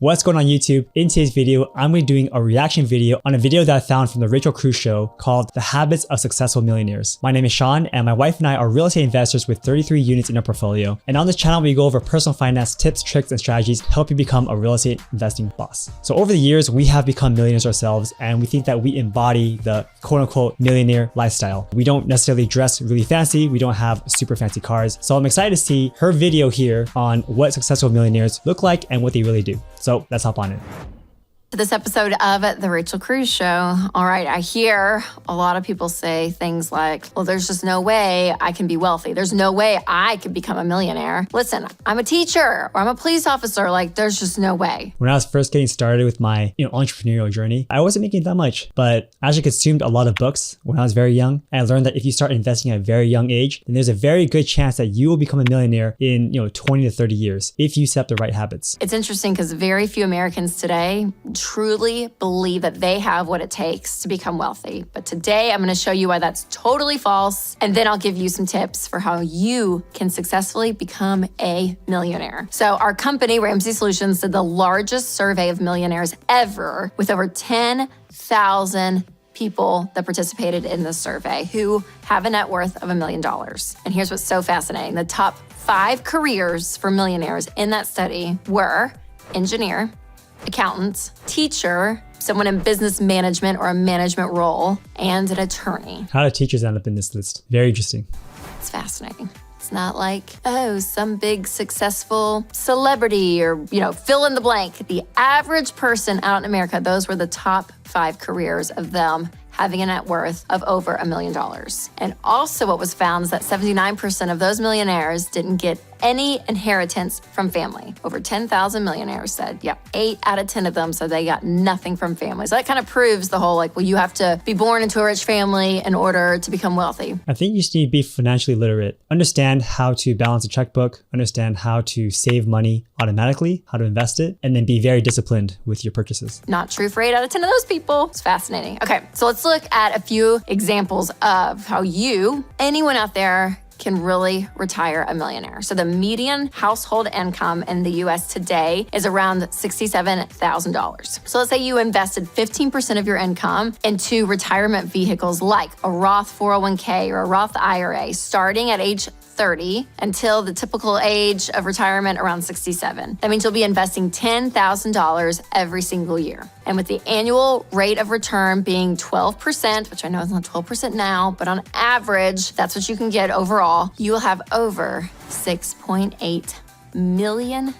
What's going on YouTube? In today's video, I'm going to be doing a reaction video on a video that I found from the Cruze show called The Habits of Successful Millionaires. My name is Sean and my wife and I are real estate investors with 33 units in our portfolio. And on this channel, we go over personal finance tips, tricks, and strategies to help you become a real estate investing boss. So over the years, we have become millionaires ourselves and we think that we embody the quote unquote millionaire lifestyle. We don't necessarily dress really fancy. We don't have super fancy cars. So I'm excited to see her video here on what successful millionaires look like and what they really do. So let's hop on in. To this episode of the Cruze show. All right, I hear a lot of people say things like, well, there's just no way I can be wealthy. There's no way I could become a millionaire. Listen, I'm a teacher or I'm a police officer. Like, there's just no way. When I was first getting started with my entrepreneurial journey, I wasn't making that much, but I actually consumed a lot of books when I was very young. And I learned that if you start investing at a very young age, then there's a very good chance that you will become a millionaire in 20 to 30 years if you set up the right habits. It's interesting because very few Americans today truly believe that they have what it takes to become wealthy. But today I'm going to show you why that's totally false. And then I'll give you some tips for how you can successfully become a millionaire. So our company, Ramsey Solutions, did the largest survey of millionaires ever with over 10,000 people that participated in this survey who have a net worth of $1 million. And here's what's so fascinating. The top 5 careers for millionaires in that study were engineer, accountant, teacher, someone in business management or a management role, and an attorney. How do teachers end up in this list? Very interesting. It's fascinating. It's not like, oh, some big successful celebrity or, fill in the blank. The average person out in America, those were the top 5 careers of them having a net worth of over $1 million. And also what was found is that 79% of those millionaires didn't get any inheritance from family. Over 10,000 millionaires said, 8 out of 10 of them said they got nothing from family. So that kind of proves the whole you have to be born into a rich family in order to become wealthy. I think you just need to be financially literate. Understand how to balance a checkbook, understand how to save money automatically, how to invest it, and then be very disciplined with your purchases. Not true for 8 out of 10 of those people. It's fascinating. Okay, so let's look at a few examples of how anyone out there, can really retire a millionaire. So the median household income in the US today is around $67,000. So let's say you invested 15% of your income into retirement vehicles like a Roth 401k or a Roth IRA starting at age 30 until the typical age of retirement around 67. That means you'll be investing $10,000 every single year. And with the annual rate of return being 12%, which I know is not 12% now, but on average, that's what you can get overall, you will have over $6.8 million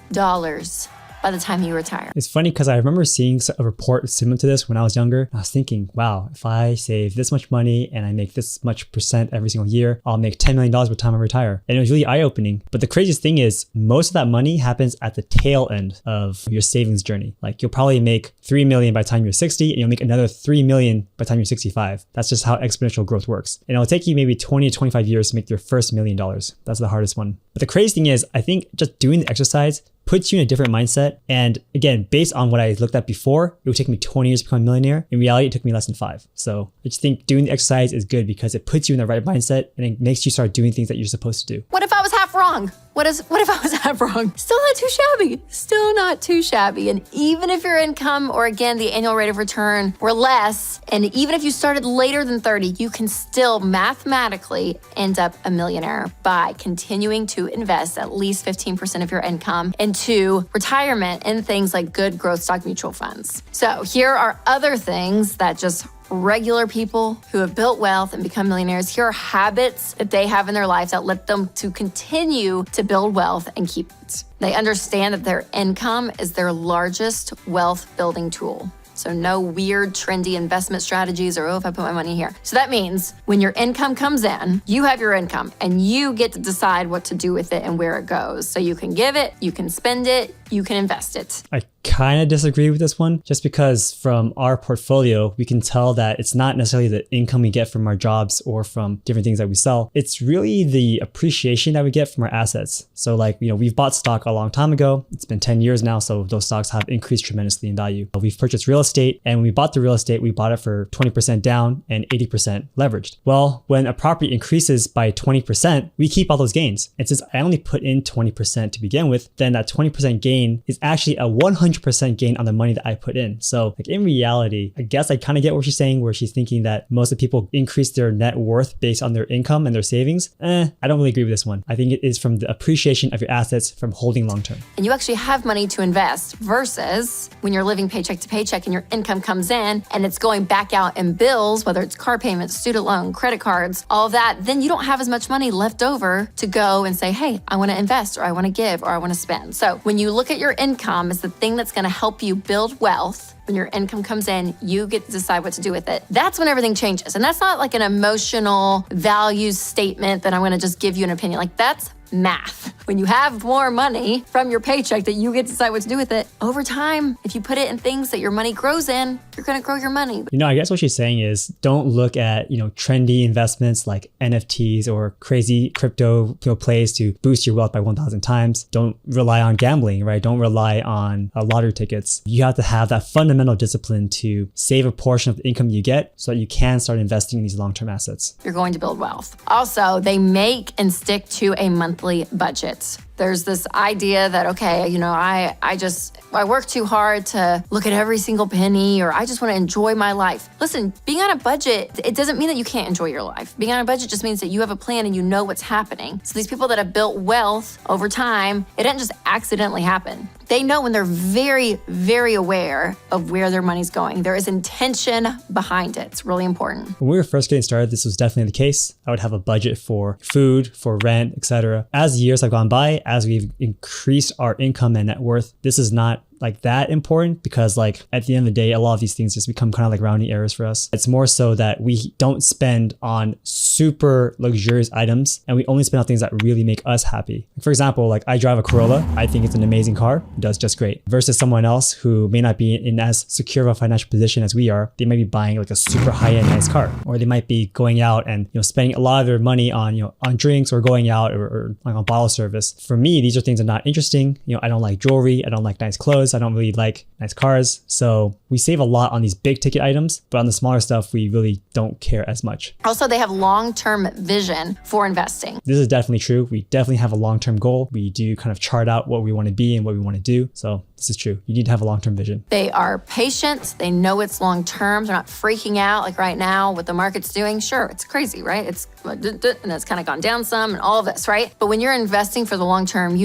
by the time you retire. It's funny because I remember seeing a report similar to this when I was younger. I was thinking, wow, if I save this much money and I make this much percent every single year, I'll make $10 million by the time I retire. And it was really eye-opening. But the craziest thing is most of that money happens at the tail end of your savings journey. Like you'll probably make $3 million by the time you're 60 and you'll make another $3 million by the time you're 65. That's just how exponential growth works. And it'll take you maybe 20 to 25 years to make your first $1 million. That's the hardest one. But the crazy thing is, I think just doing the exercise puts you in a different mindset. And again, based on what I looked at before, it would take me 20 years to become a millionaire. In reality, it took me less than 5. So I just think doing the exercise is good because it puts you in the right mindset and it makes you start doing things that you're supposed to do. What if I was half wrong? What if I was half wrong? Still not too shabby. Still not too shabby. And even if your income or again, the annual rate of return were less, and even if you started later than 30, you can still mathematically end up a millionaire by continuing to invest at least 15% of your income into retirement in things like good growth stock mutual funds. So here are other things that just regular people who have built wealth and become millionaires. Here are habits that they have in their life that let them to continue to build wealth and keep it. They understand that their income is their largest wealth building tool. So no weird, trendy investment strategies or, if I put my money here. So that means when your income comes in, you have your income and you get to decide what to do with it and where it goes. So you can give it, you can spend it, you can invest it. I kind of disagree with this one just because from our portfolio, we can tell that it's not necessarily the income we get from our jobs or from different things that we sell. It's really the appreciation that we get from our assets. So we've bought stock a long time ago. It's been 10 years now. So those stocks have increased tremendously in value. We've purchased real estate estate. And when we bought the real estate, we bought it for 20% down and 80% leveraged. Well, when a property increases by 20%, we keep all those gains. And since I only put in 20% to begin with, then that 20% gain is actually a 100% gain on the money that I put in. So like in reality, I guess I kind of get what she's saying, where she's thinking that most of the people increase their net worth based on their income and their savings. I don't really agree with this one. I think it is from the appreciation of your assets from holding long term. And you actually have money to invest versus when you're living paycheck to paycheck and your income comes in and it's going back out in bills, whether it's car payments, student loan, credit cards, all of that, then you don't have as much money left over to go and say, hey, I want to invest or I want to give or I want to spend. So when you look at your income as the thing that's going to help you build wealth, when your income comes in, you get to decide what to do with it. That's when everything changes. And that's not like an emotional values statement that I'm going to just give you an opinion. Like that's math. When you have more money from your paycheck that you get to decide what to do with it, over time, if you put it in things that your money grows in, you're going to grow your money. I guess what she's saying is don't look at, trendy investments like NFTs or crazy crypto plays to boost your wealth by 1,000 times. Don't rely on gambling, right? Don't rely on lottery tickets. You have to have that fundamental discipline to save a portion of the income you get so that you can start investing in these long-term assets. You're going to build wealth. Also, they make and stick to a monthly budget. There's this idea that, okay, I work too hard to look at every single penny, or I just want to enjoy my life. Listen, being on a budget, it doesn't mean that you can't enjoy your life. Being on a budget just means that you have a plan and you know what's happening. So these people that have built wealth over time, it didn't just accidentally happen. They know when they're very, very aware of where their money's going. There is intention behind it. It's really important. When we were first getting started, this was definitely the case. I would have a budget for food, for rent, etc. As years have gone by, as we've increased our income and net worth, this is not like that important, because like at the end of the day, a lot of these things just become kind of like rounding errors for us. It's more so that we don't spend on super luxurious items and we only spend on things that really make us happy. For example, like I drive a Corolla. I think it's an amazing car. It does just great. Versus someone else who may not be in as secure of a financial position as we are. They might be buying like a super high-end nice car, or they might be going out and spending a lot of their money on on drinks or going out or like on bottle service. For me, these are things that are not interesting. I don't like jewelry. I don't like nice clothes. I don't really like nice cars. So we save a lot on these big ticket items, but on the smaller stuff, we really don't care as much. Also, they have long-term vision for investing. This is definitely true. We definitely have a long-term goal. We do kind of chart out what we want to be and what we want to do. So this is true. You need to have a long-term vision. They are patient. They know it's long-term. They're not freaking out like right now what the market's doing. Sure, it's crazy, right? It's and it's kind of gone down some and all of this, right? But when you're investing for the long term,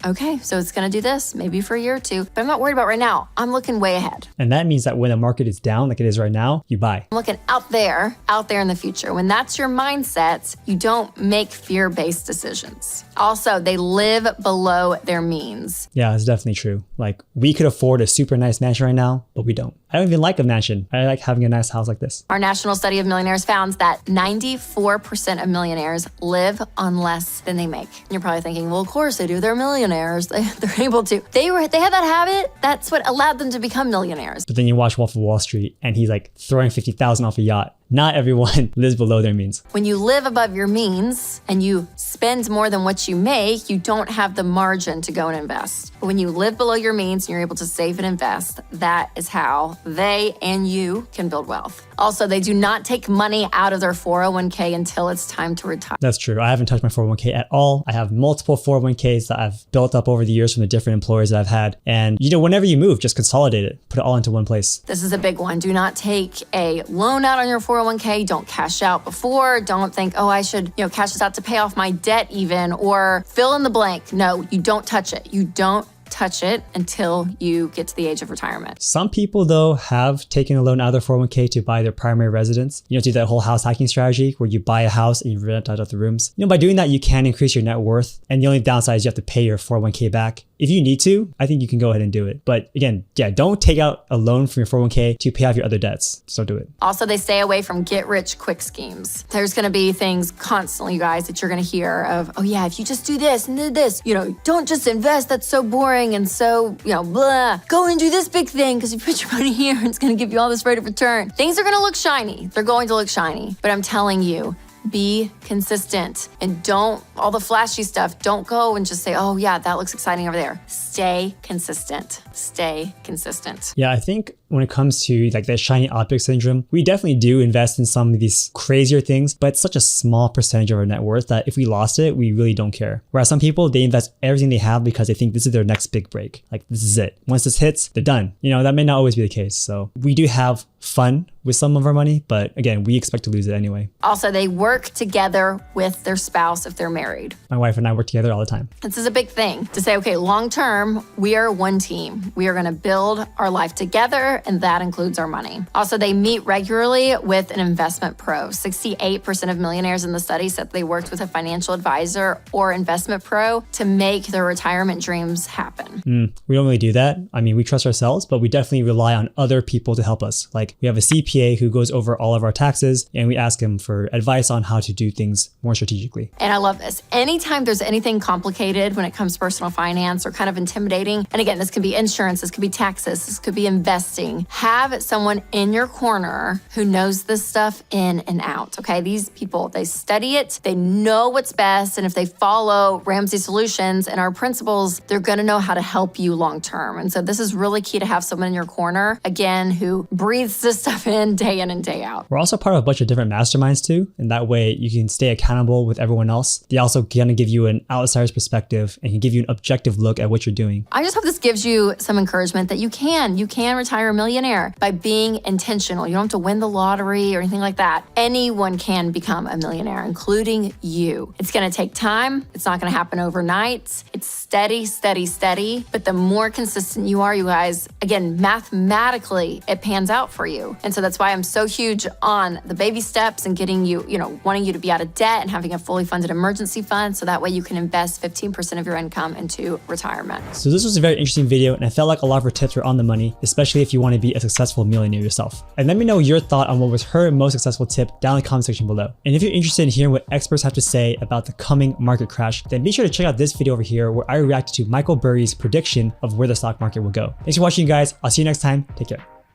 okay, so it's going to do this maybe for a year or two, but I'm not worried about right now. I'm looking way ahead. And that means that when the market is down like it is right now, you buy. I'm looking out there in the future. When that's your mindset, you don't make fear-based decisions. Also, they live below their means. Yeah, it's definitely true. Like we could afford a super nice mansion right now, but we don't. I don't even like a mansion. I like having a nice house like this. Our national study of millionaires found that 94% of millionaires live on less than they make. And you're probably thinking, well, of course they do. They're millionaires. They're able to. They had that habit. That's what allowed them to become millionaires. But then you watch Wolf of Wall Street and he's like throwing $50,000 off a yacht. Not everyone lives below their means. When you live above your means and you spend more than what you make, you don't have the margin to go and invest. But when you live below your means and you're able to save and invest, that is how they and you can build wealth. Also, they do not take money out of their 401k until it's time to retire. That's true. I haven't touched my 401k at all. I have multiple 401ks that I've built up over the years from the different employers that I've had. And whenever you move, just consolidate it, put it all into one place. This is a big one. Do not take a loan out on your 401k. Don't cash out before. Don't think, I should, cash this out to pay off my debt even, or fill in the blank. No, you don't touch it. You don't touch it until you get to the age of retirement. Some people, though, have taken a loan out of their 401k to buy their primary residence. Do that whole house hacking strategy where you buy a house and you rent out the rooms. By doing that, you can increase your net worth. And the only downside is you have to pay your 401k back. If you need to, I think you can go ahead and do it. But again, don't take out a loan from your 401k to pay off your other debts. Just don't do it. Also, they stay away from get-rich-quick schemes. There's going to be things constantly, you guys, that you're going to hear of, if you just do this and do this, don't just invest. That's so boring and so, blah. Go and do this big thing because you put your money here and it's going to give you all this rate of return. Things are going to look shiny. They're going to look shiny. But I'm telling you, be consistent and don't all the flashy stuff. Don't go and just say, oh yeah, that looks exciting over there. Stay consistent. Stay consistent. Yeah, I think when it comes to like the shiny object syndrome, we definitely do invest in some of these crazier things, but it's such a small percentage of our net worth that if we lost it, we really don't care. Whereas some people, they invest everything they have because they think this is their next big break. Like, this is it. Once this hits, they're done. You know, that may not always be the case. So we do have fun with some of our money, but again, we expect to lose it anyway. Also, they work together with their spouse if they're married. My wife and I work together all the time. This is a big thing to say, okay, long term, we are one team. We are going to build our life together, and that includes our money. Also, they meet regularly with an investment pro. 68% of millionaires in the study said they worked with a financial advisor or investment pro to make their retirement dreams happen. We don't really do that. I mean, we trust ourselves, but we definitely rely on other people to help us. Like, we have a CPA who goes over all of our taxes, and we ask him for advice on how to do things more strategically. And I love this. Anytime there's anything complicated when it comes to personal finance or kind of intimidating, and again, this could be insurance, this could be taxes, this could be investing, have someone in your corner who knows this stuff in and out, okay? These people, they study it, they know what's best, and if they follow Ramsey Solutions and our principles, they're gonna know how to help you long term. And so this is really key to have someone in your corner, again, who breathes this stuff in and day out. We're also part of a bunch of different masterminds too, and that way you can stay accountable with everyone else. They also gonna give you an outsider's perspective and can give you an objective look at what you're doing. I just hope this gives you some encouragement that you can retire a millionaire by being intentional. You don't have to win the lottery or anything like that. Anyone can become a millionaire, including you. It's gonna take time. It's not gonna happen overnight. It's steady, steady, steady. But the more consistent you are, you guys, again, mathematically, it pans out for you. And so that's why I'm so huge on the baby steps and getting you, wanting you to be out of debt and having a fully funded emergency fund. So that way you can invest 15% of your income into retirement. So this was a very interesting video, and I felt like a lot of her tips were on the money, especially if you want to be a successful millionaire yourself. And let me know your thought on what was her most successful tip down in the comment section below. And if you're interested in hearing what experts have to say about the coming market crash, then be sure to check out this video over here where I reacted to Michael Burry's prediction of where the stock market will go. Thanks for watching, guys. I'll see you next time. Take care.